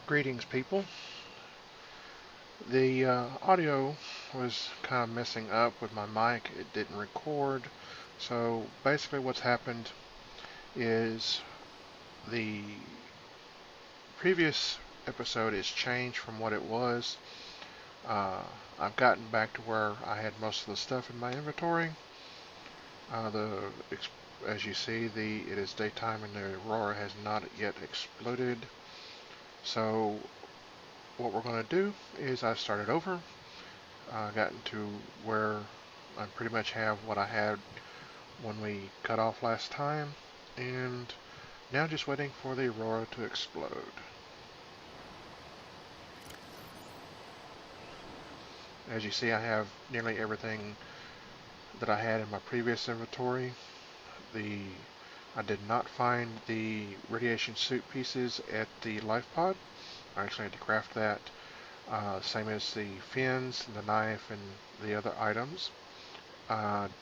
Greetings, people. The audio was kind of messing up with my mic. It didn't record. So basically what's happened is the previous episode is changed from what it was. Uh, I've gotten back to where I had most of the stuff in my inventory. As you see, it is daytime and the aurora has not yet exploded. So what we're going to do is I started over, gotten to where I pretty much have what I had when we cut off last time, and now just waiting for the aurora to explode. As you see, I have nearly everything that I had in my previous inventory. I did not find the radiation suit pieces at the life pod. I actually had to craft that. Same as the fins, the knife, and the other items.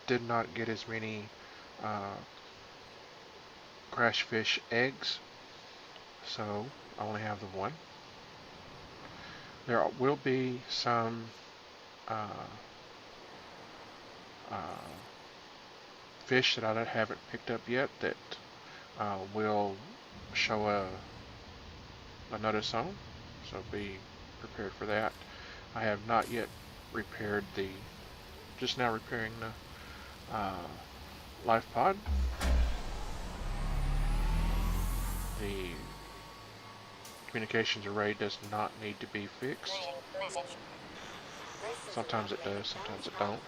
Did not get as many crash fish eggs, so I only have the one. There will be some fish that I haven't picked up yet that will show a notice on, so be prepared for that. I have not yet repaired just now repairing the life pod. The communications array does not need to be fixed. Sometimes it does, sometimes it don't.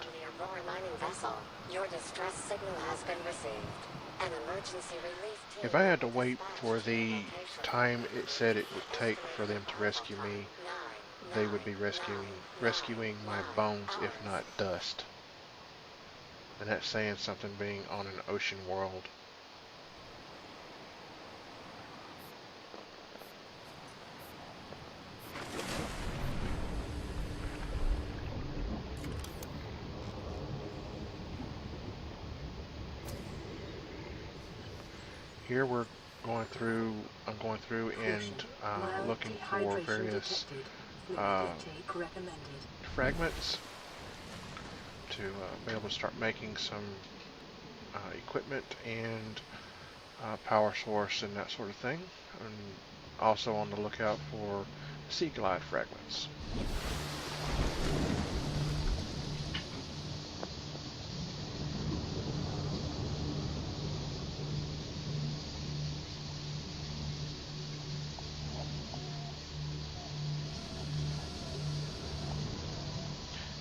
If I had to wait for the time it said it would take for them to rescue me, they would be rescuing my bones, if not dust. And that's saying something, being on an ocean world. Here I'm going through and looking for various fragments to be able to start making some equipment and power source and that sort of thing. And also on the lookout for sea glide fragments.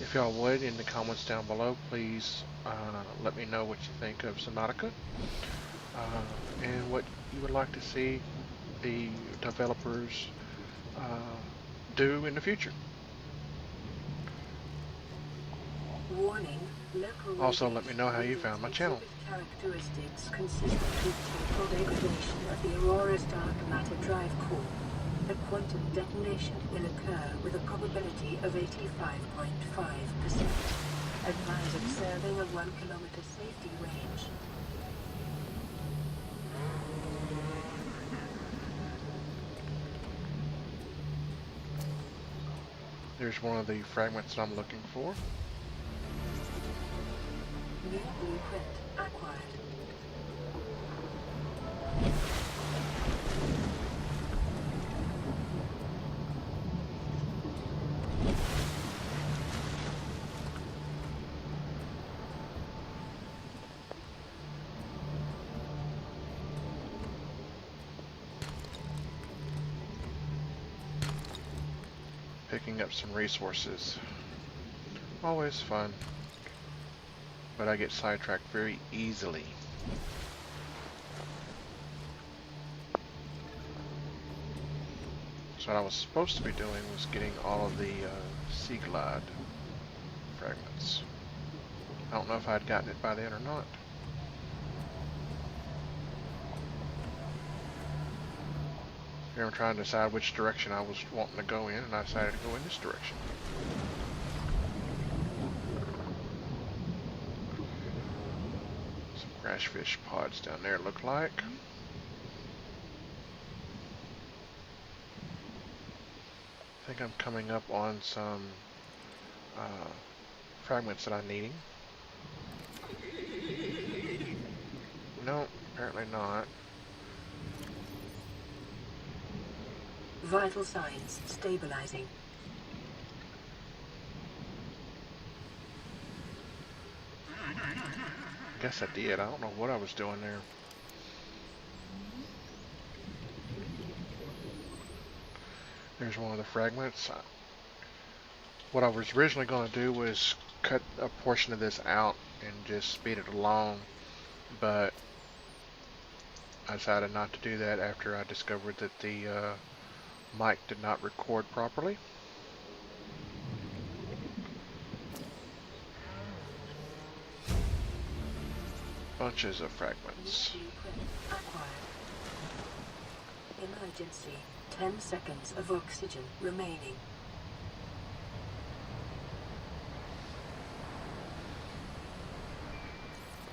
If y'all would, in the comments down below, please let me know what you think of Subnautica and what you would like to see the developers do in the future. Also, let me know how you found my channel. Characteristics consistent with total degradation of the aurora's dark matter drive core. A quantum detonation will occur with a probability of 85.5%. Advise observing a 1 kilometer safety range. There's one of the fragments that I'm looking for. New blueprint acquired. Picking up some resources. Always fun. But I get sidetracked very easily. So what I was supposed to be doing was getting all of the sea glide fragments. I don't know if I'd gotten it by then or not. Here I'm trying to decide which direction I was wanting to go in, and I decided to go in this direction. Some crash fish pods down there, look like. think I'm coming up on some fragments that I'm needing. No, apparently not. Vital signs stabilizing. I guess I did. I don't know what I was doing there. There's one of the fragments. What I was originally going to do was cut a portion of this out and just speed it along, but I decided not to do that after I discovered that the mic did not record properly. Bunches of fragments. Emergency. 10 seconds of oxygen remaining.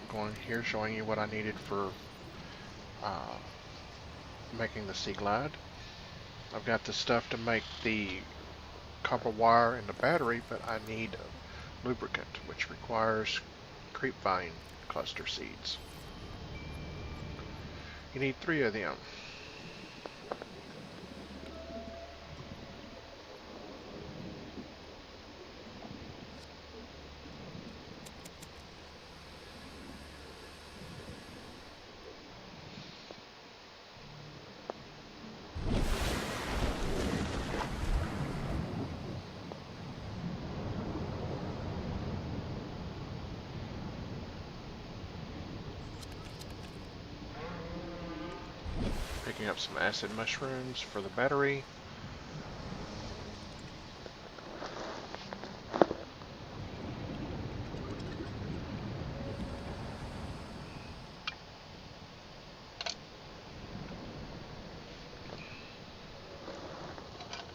I'm going here showing you what I needed for making the Sea Glide. I've got the stuff to make the copper wire and the battery, but I need lubricant, which requires creepvine cluster seeds. You need 3 of them. Picking up some acid mushrooms for the battery.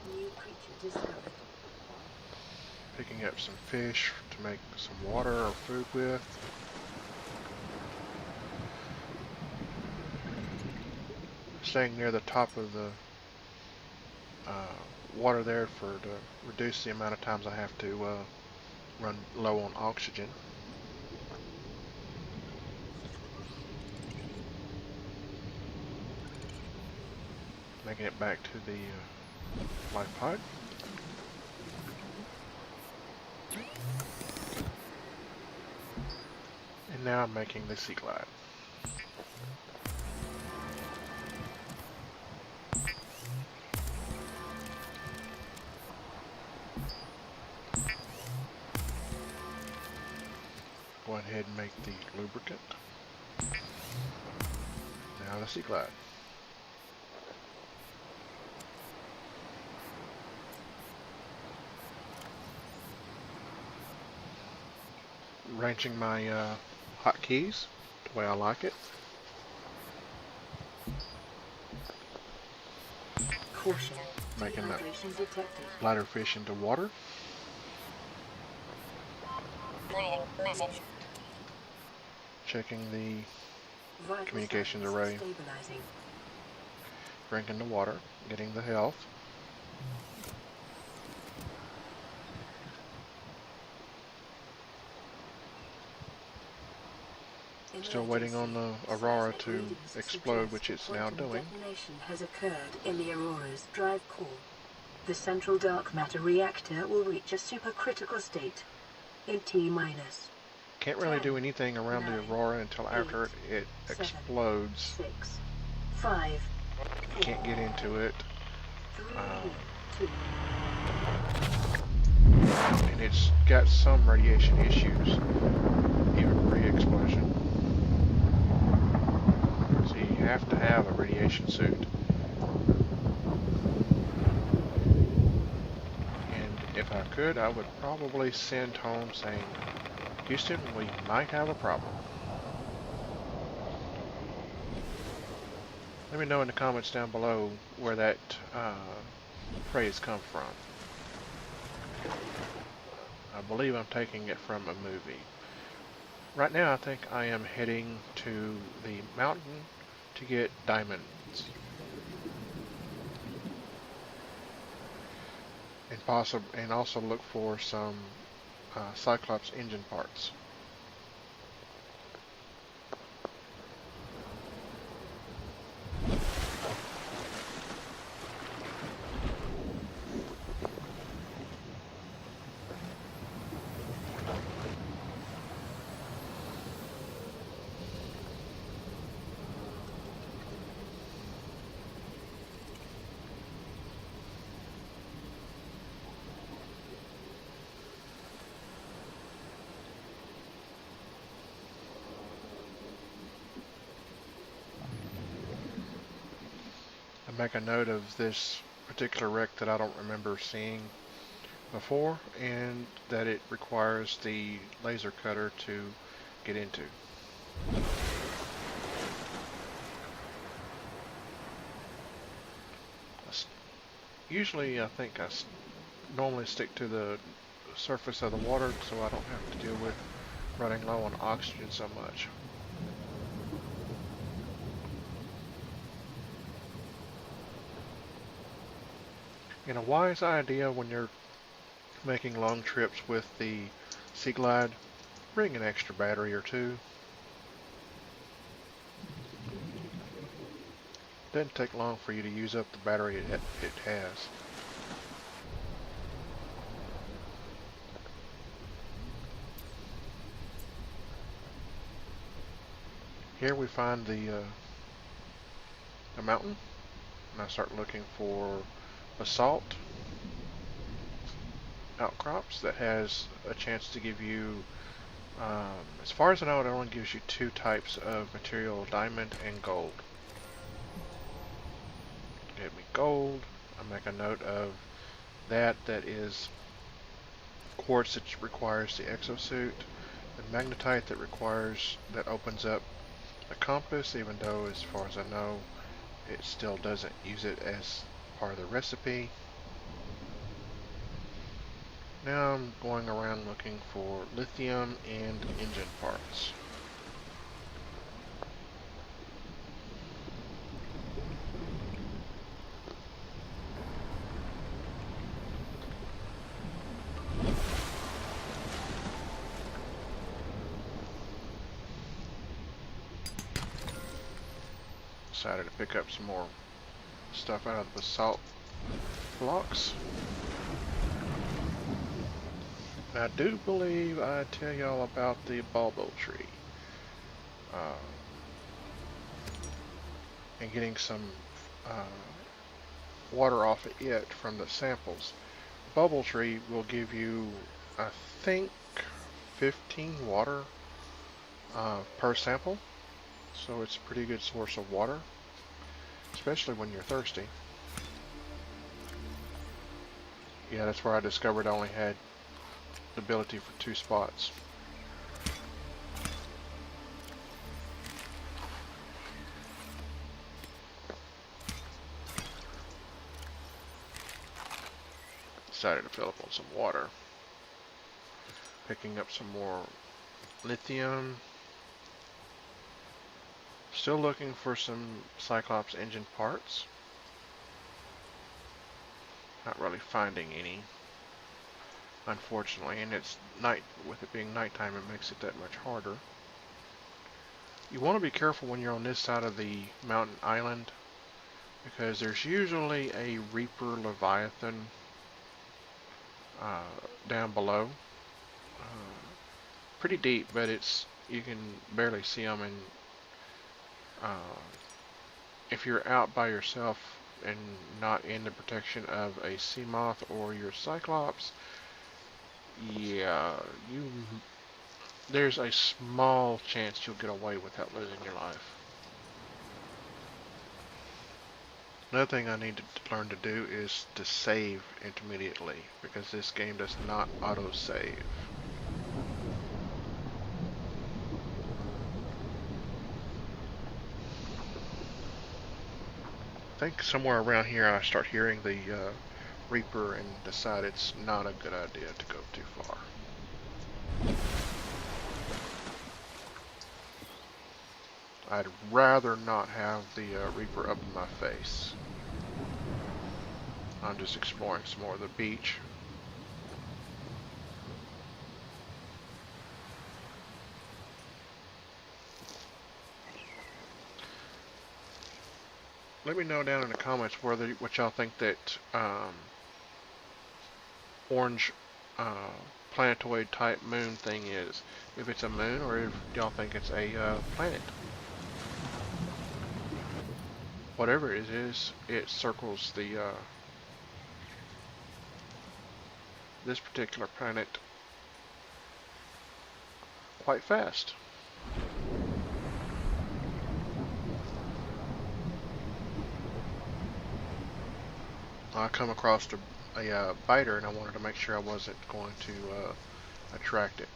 New creature discovered. Picking up some fish to make some water or food with. Staying near the top of the water there to reduce the amount of times I have to run low on oxygen. Making it back to the life pod. And now I'm making the Sea Glide. Go ahead and make the lubricant. Now the Sea Glide. Arranging my hotkeys the way I like it. Caution. Making that Dehydration detected. bladder fish into water. Message. Checking the Vital communications signs array. stabilizing. Drinking the water. Getting the health. Still waiting on the Aurora to explode, which it's now doing. Detonation has occurred in the Aurora's drive core. The central dark matter reactor will reach a supercritical state in T-minus. Can't really do anything around the 9, Aurora until after 8, it 7, explodes. 6, 5, You can't get into it. 3, 2. And it's got some radiation issues, even pre-explosion. So you have to have a radiation suit. And if I could, I would probably send home saying, Houston, we might have a problem. Let me know in the comments down below where that phrase comes from. I believe I'm taking it from a movie. Right now I think I am heading to the mountain to get diamonds. and also look for some Cyclops engine parts. I make a note of this particular wreck that I don't remember seeing before, and that it requires the laser cutter to get into. Usually I think I normally stick to the surface of the water so I don't have to deal with running low on oxygen so much. And a wise idea when you're making long trips with the Sea Glide, bring an extra battery or two. Doesn't take long for you to use up the battery it has. Here we find the mountain, and I start looking for basalt outcrops that has a chance to give you, as far as I know, it only gives you two types of material, diamond and gold. Give me gold. I make a note of that. That is quartz that requires the exosuit, and magnetite that opens up a compass, even though as far as I know it still doesn't use it as part of the recipe. Now I'm going around looking for lithium and engine parts. Decided to pick up some more stuff out of the basalt blocks. I do believe I tell y'all about the bulbo tree. And getting some water off of it from the samples. Bubble tree will give you, I think, 15 water per sample. So it's a pretty good source of water, especially when you're thirsty. Yeah, that's where I discovered I only had the ability for 2 spots. Decided to fill up on some water. Picking up some more lithium. Still looking for some Cyclops engine parts. Not really finding any, unfortunately, and it's night. With it being nighttime, it makes it that much harder. You want to be careful when you're on this side of the mountain island, because there's usually a Reaper Leviathan down below. Pretty deep, but you can barely see them, and if you're out by yourself and not in the protection of a sea moth or your Cyclops, yeah, there's a small chance you'll get away without losing your life. Another thing I need to learn to do is to save intermediately, because this game does not auto-save. I think somewhere around here I start hearing the Reaper and decide it's not a good idea to go too far. I'd rather not have the Reaper up in my face. I'm just exploring some more of the beach. Let me know down in the comments whether what y'all think that orange planetoid type moon thing is. If it's a moon, or if y'all think it's a planet. Whatever it is, it circles the this particular planet quite fast. I come across a biter, and I wanted to make sure I wasn't going to attract it.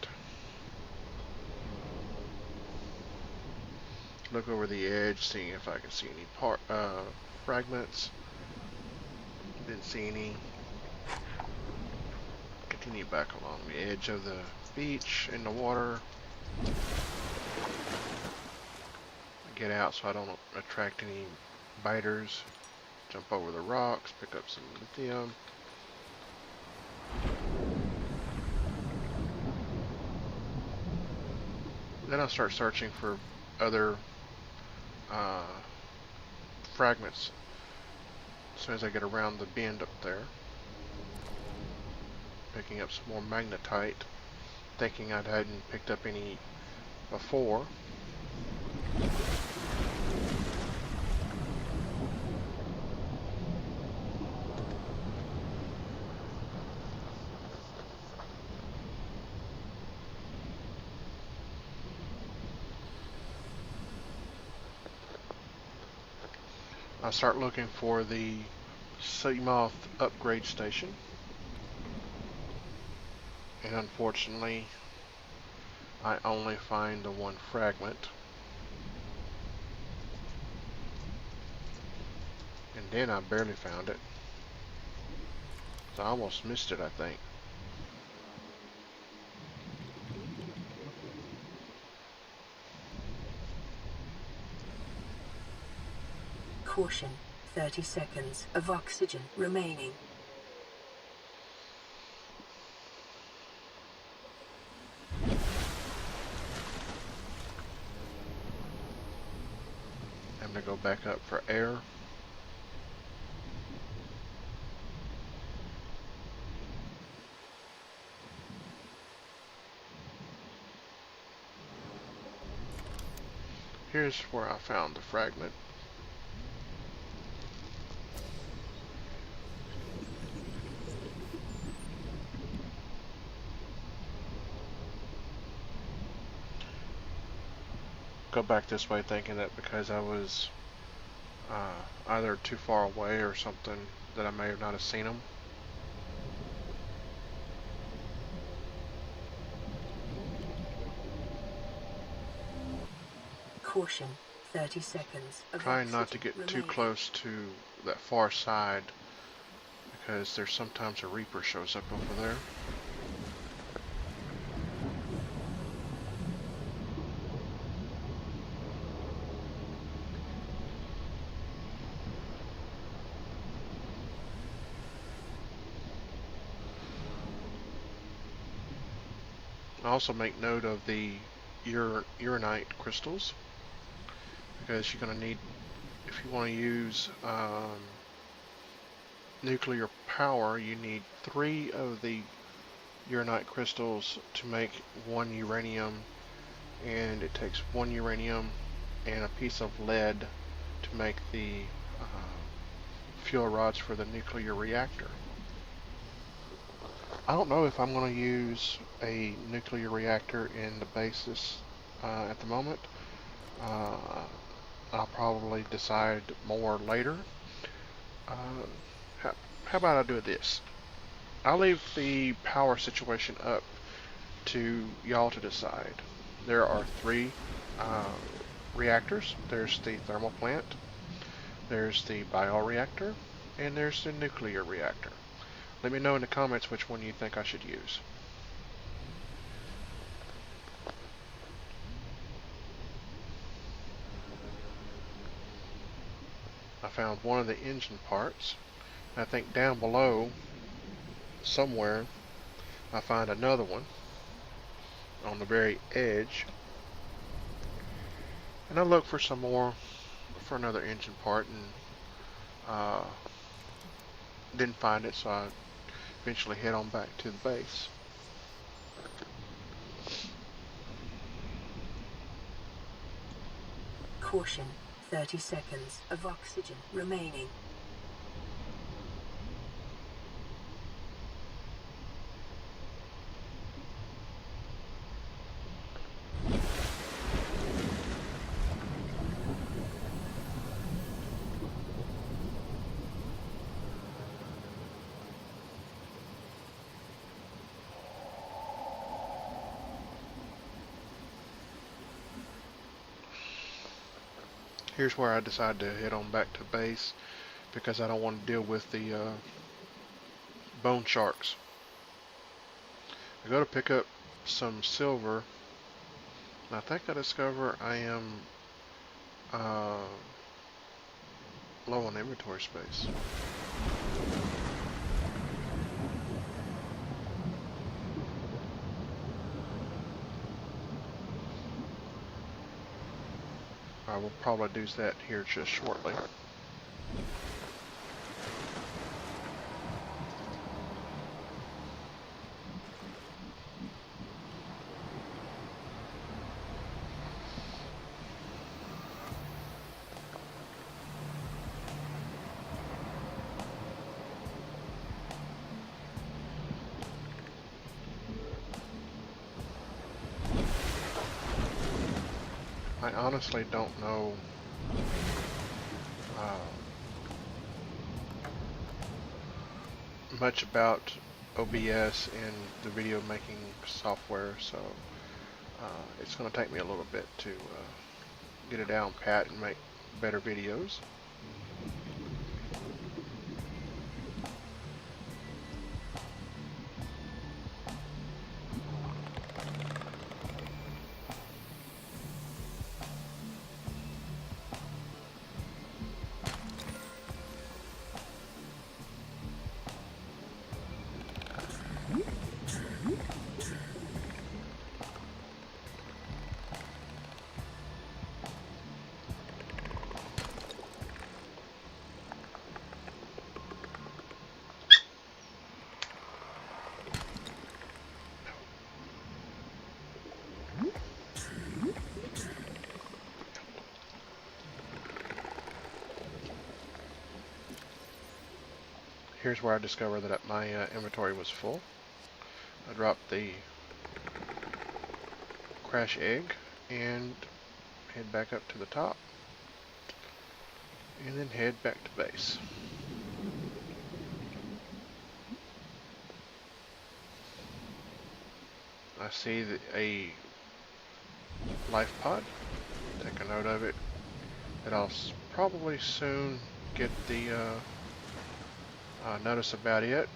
Look over the edge, seeing if I can see any fragments. Didn't see any. Continue back along the edge of the beach in the water. Get out so I don't attract any biters. Jump over the rocks, pick up some lithium. Then I'll start searching for other fragments as soon as I get around the bend up there. Picking up some more magnetite, thinking I hadn't picked up any before. I start looking for the Seamoth upgrade station, and unfortunately I only find the one fragment, and then I barely found it, so I almost missed it, I think. Caution, 30 seconds of oxygen remaining. I'm going to go back up for air. Here's where I found the fragment. Go back this way thinking that because I was either too far away or something that I may have not have seen them. Caution, 30 seconds of Trying not to get remaining. too close to that far side because there's sometimes a Reaper shows up over there. Also make note of the uranite crystals, because you're going to need, if you want to use nuclear power, you need 3 of the uranite crystals to make 1 uranium, and it takes 1 uranium and a piece of lead to make the fuel rods for the nuclear reactor. I don't know if I'm going to use a nuclear reactor in the basis at the moment. I'll probably decide more later. How about I do this? I'll leave the power situation up to y'all to decide. There are 3 reactors. There's the thermal plant, there's the bioreactor, and there's the nuclear reactor. Let me know in the comments which one you think I should use. I found one of the engine parts, I think down below, somewhere, I find another one on the very edge. And I look for some more, for another engine part, and uh, didn't find it, so I eventually head on back to the base. Caution, 30 seconds of oxygen remaining. Here's where I decide to head on back to base because I don't want to deal with the bone sharks. I go to pick up some silver, and I think I discover I am uh, low on inventory space. I will probably do that here just shortly. I honestly don't know much about OBS and the video making software, so it's going to take me a little bit to get it down pat and make better videos. Here's where I discovered that my inventory was full. I dropped the crash egg and head back up to the top and then head back to base. I see a life pod. Take a note of it. And I'll probably soon get the notice about it.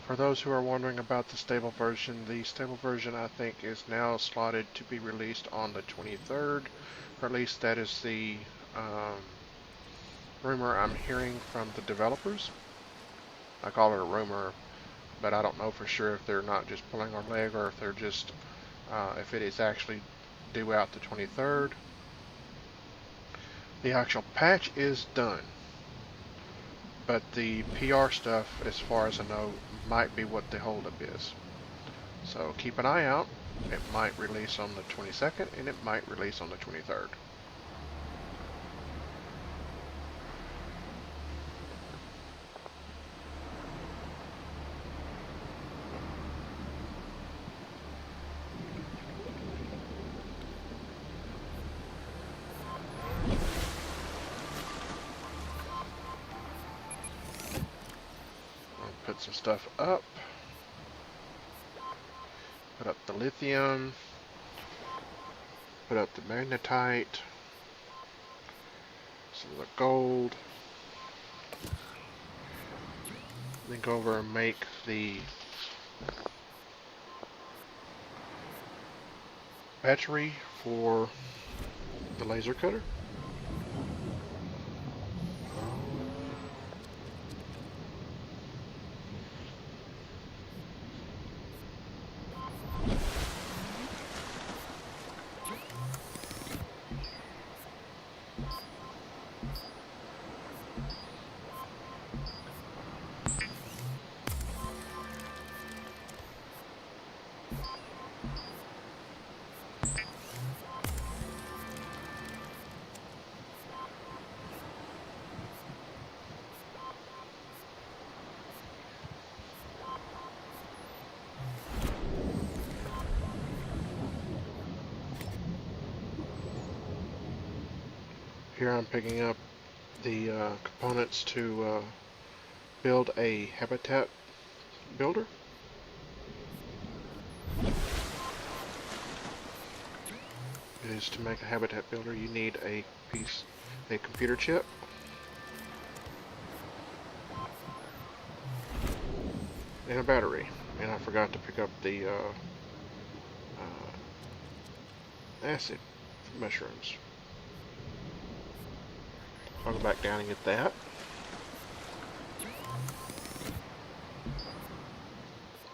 For those who are wondering about the stable version I think is now slotted to be released on the 23rd, or at least that is the rumor I'm hearing from the developers. I call it a rumor, but I don't know for sure if they're not just pulling our leg or if they're just, if it is actually due out the 23rd. The actual patch is done, but the PR stuff, as far as I know, might be what the holdup is. So keep an eye out. It might release on the 22nd and it might release on the 23rd. I'll put some stuff up. Put up the lithium. Put up the magnetite. Some of the gold. Then go over and make the battery for the laser cutter. Here I'm picking up the components to build a habitat builder. Is to make a habitat builder you need a computer chip, and a battery. And I forgot to pick up the acid mushrooms. I'll go back down and get that.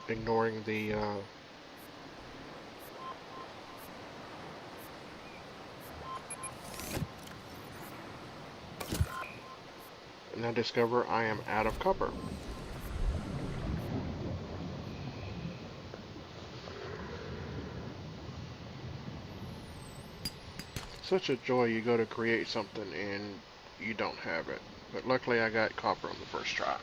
Ignoring the and I discover I am out of copper. Such a joy, you go to create something and you don't have it. But luckily I got copper on the first try.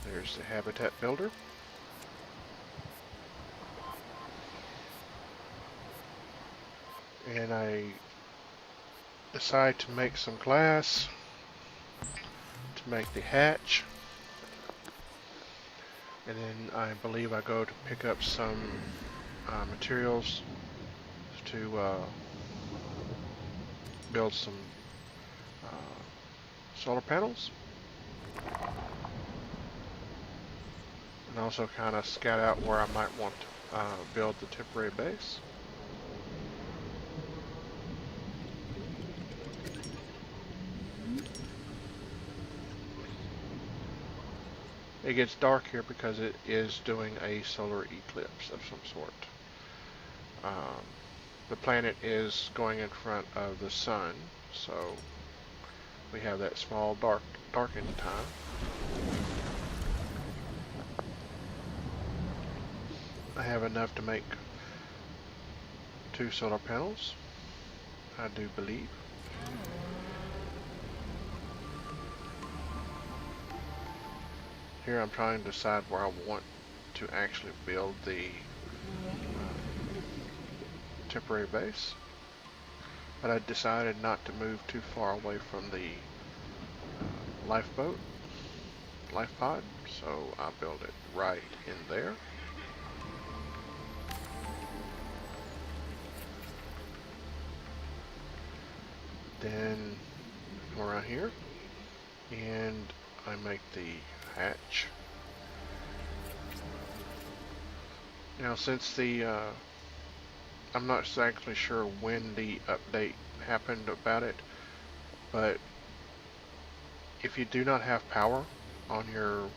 There's the habitat builder. And I decide to make some glass to make the hatch. And then I believe I go to pick up some materials to build some solar panels. And also kind of scout out where I might want to build the temporary base. It gets dark here because it is doing a solar eclipse of some sort. The planet is going in front of the sun, so we have that small darkening time. I have enough to make 2 solar panels, I do believe. Here I'm trying to decide where I want to actually build the temporary base, but I decided not to move too far away from the life pod, so I build it right in there. Then come around here and I make the hatch. Now since the I'm not exactly sure when the update happened about it, but if you do not have power on your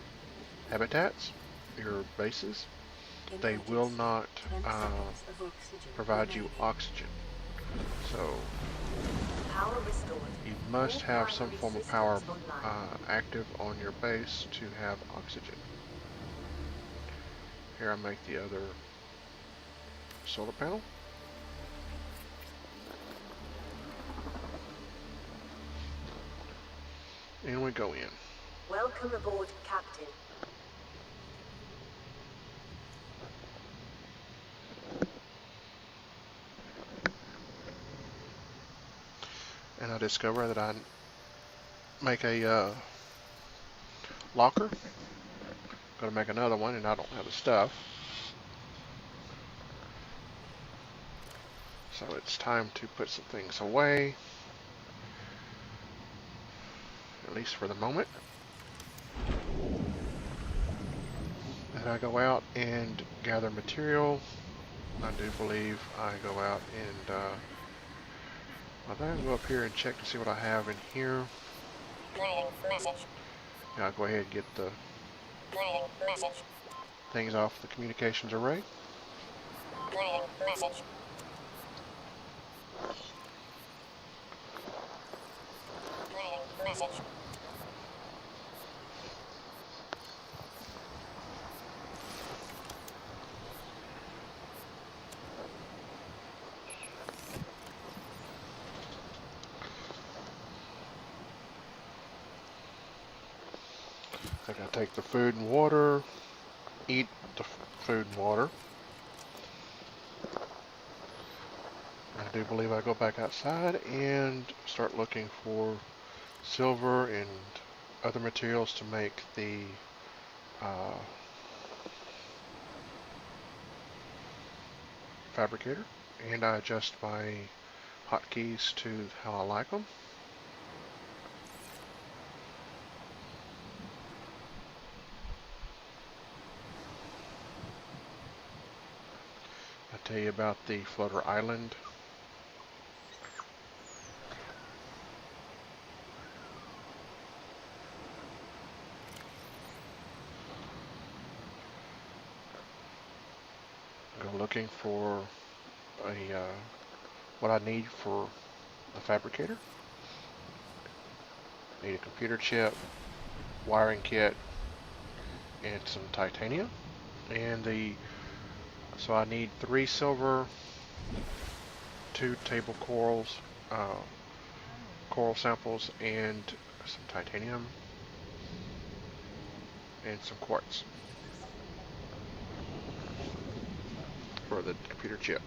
habitats, your bases, they will not provide you oxygen. So you must have some form of power active on your base to have oxygen. Here I make the other solar panel. And we go in. Welcome aboard, Captain. I discover that I make a locker. Going to make another one, and I don't have the stuff. So it's time to put some things away, at least for the moment. And I go out and gather material. I do believe I go out and I think I'll go up here and check to see what I have in here. Playing message. Yeah, I'll go ahead and get the Playing message. things off the communications array. Playing message. Playing message. I think I take the food and water, eat the food and water. I do believe I go back outside and start looking for silver and other materials to make the fabricator, and I adjust my hotkeys to how I like them. I'll tell you about the floater island. Go looking for a what I need for the fabricator. Need a computer chip, wiring kit, and some titanium. And so I need 3 silver, 2 table corals, coral samples, and some titanium, and some quartz for the computer chip.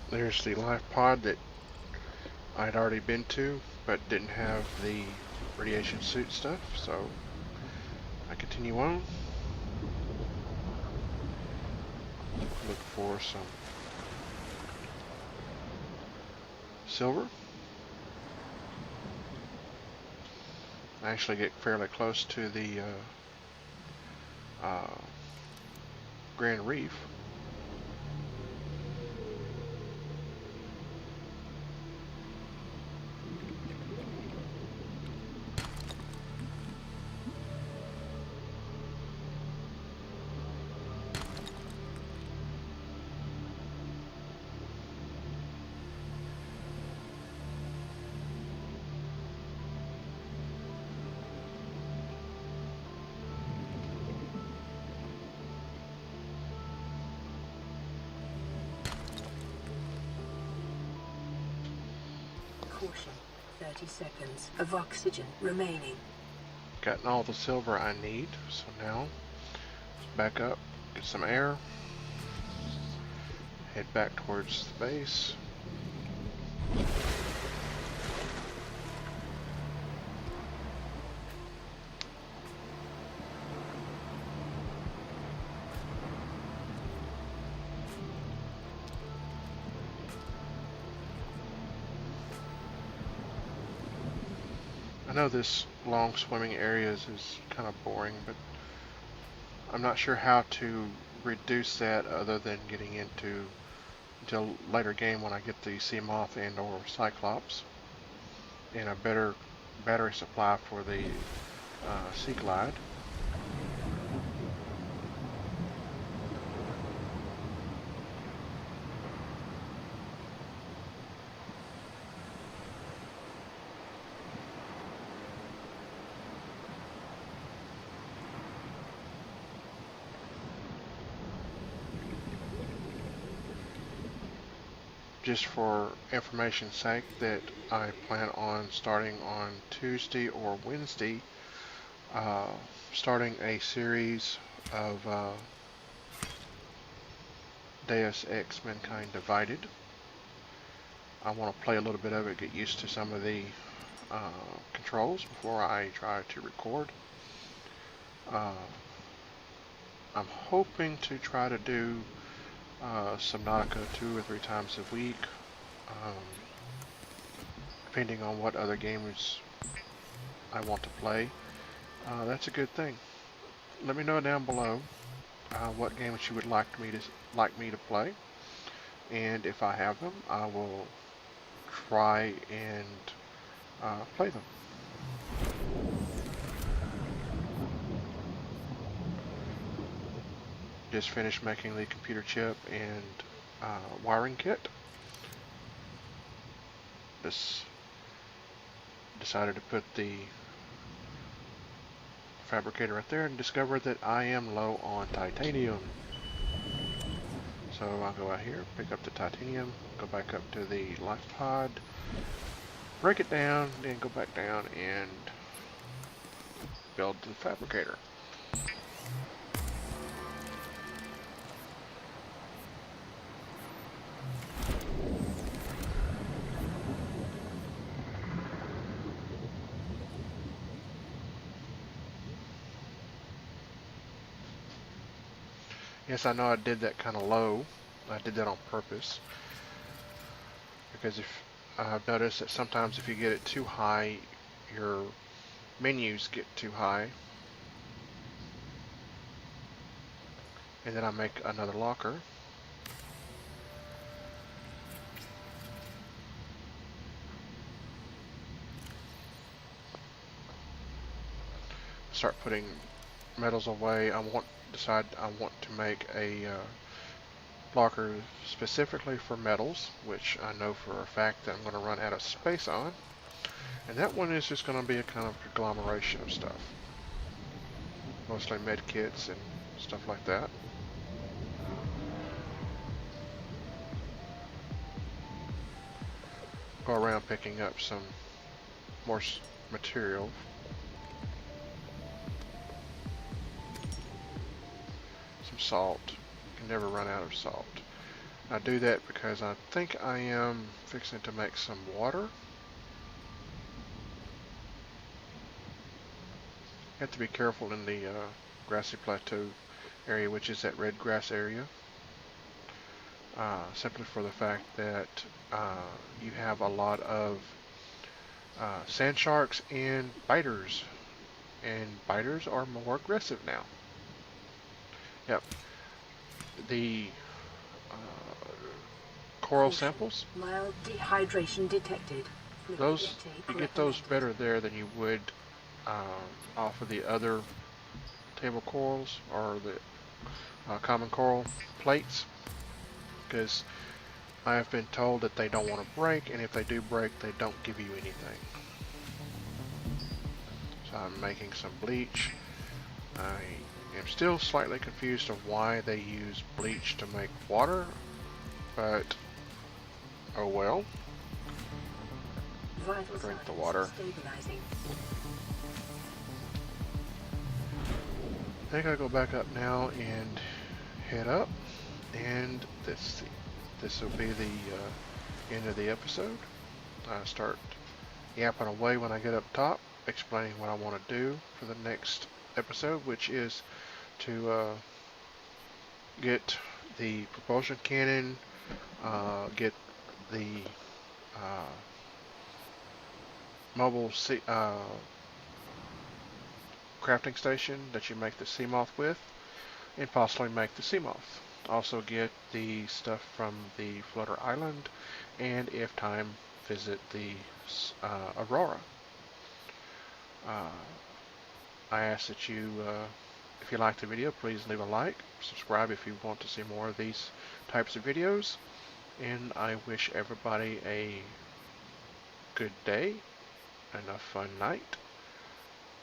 There's the life pod that I'd already been to, but didn't have the radiation suit stuff, so I continue on. Look for some silver. I actually get fairly close to the Grand Reef. Caution. 30 seconds of oxygen remaining. Gotten all the silver I need, so now back up, get some air, head back towards the base. I know this long swimming areas is kind of boring, but I'm not sure how to reduce that other than getting into until later game when I get the Sea Moth and or Cyclops and a better battery supply for the Sea Glide. just for information's sake, that I plan on starting on Tuesday or Wednesday, uh, starting a series of Deus Ex Mankind Divided. I want to play a little bit of it, get used to some of the controls before I try to record. I'm hoping to try to do Subnautica 2 or 3 times a week, um, depending on what other games I want to play. That's a good thing. Let me know down below what games you would like me to play, and if I have them, I will try and play them. Just finished making the computer chip and wiring kit. Just decided to put the fabricator right there and discovered that I am low on titanium. So I'll go out here, pick up the titanium, go back up to the life pod, break it down, then go back down and build the fabricator. Yes, I know I did that kind of low. I did that on purpose. Because if I've noticed that sometimes if you get it too high, your menus get too high. And then I make another locker. Start putting metals away. I want to make a locker specifically for metals, which I know for a fact that I'm going to run out of space on. And that one is just going to be a kind of conglomeration of stuff. Mostly med kits and stuff like that. Go around picking up some more material. Some salt. You can never run out of salt. I do that because I think I am fixing to make some water. You have to be careful in the grassy plateau area, which is that red grass area. Simply for the fact that you have a lot of sand sharks and biters. And biters are more aggressive now. Yep. The coral samples, Mild dehydration detected. those, you get those better there than you would off of the other table corals or the common coral plates, because I have been told that they don't want to break, and if they do break, they don't give you anything. So I'm making some bleach. I am still slightly confused of why they use bleach to make water, but oh well. Drink the water. I think I'll go back up now and head up, and this will be the end of the episode. I start yapping away when I get up top, explaining what I want to do for the next episode, which is to get the propulsion cannon, get the mobile crafting station that you make the sea moth with, and possibly make the sea moth. Also get the stuff from the floater island, and if time, visit the Aurora. I ask that you, if you like the video, please leave a like, subscribe if you want to see more of these types of videos, and I wish everybody a good day, and a fun night,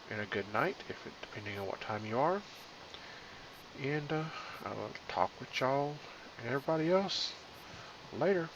and a good night, depending on what time you are, and I will talk with y'all and everybody else later.